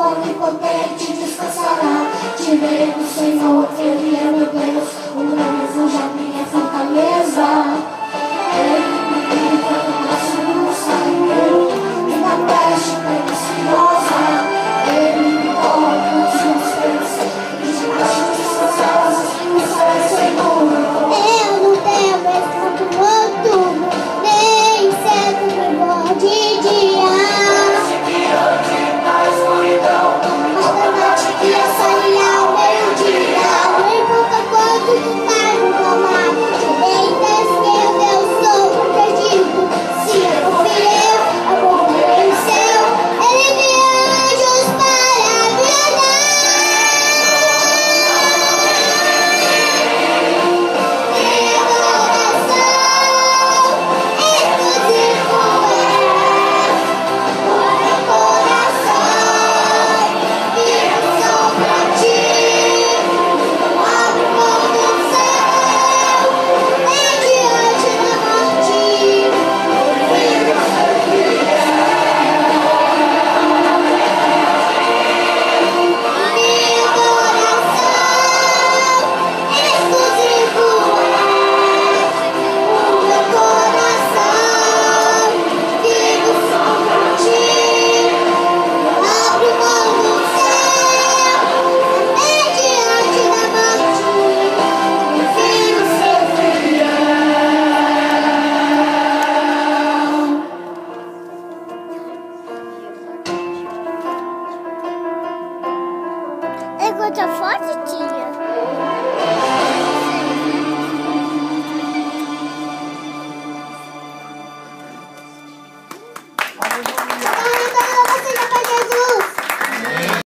onipotente descansará. Tirei do Senhor, Ele é meu Deus, o meu refúgio, a minha fortaleza. Ele me livra do braço do saiu e da peste perniciosa. Ele me coloca os meus pés e debaixo de suas asas o céu é seguro. Eu não tenho espanto noturno, nem inseto me morde de ar. Seguirante na escuridão, Toda noite que eu saí ao meio-dia, não importa quanto tarde no mar, direitas que eu sou protegido. Se eu for fiel, eu vou ver o céu. Ele envia anjos para me guardar. Minha coração exclusivo é o meu coração. Vivo só pra ti, abro mão do céu, nem diante da morte. Vivo meu coração exclusivo é o meu coração. Vivo só pra ti, abro mão do céu, nem diante da morte. Prefiro ser fiel. É quanta foto tinha?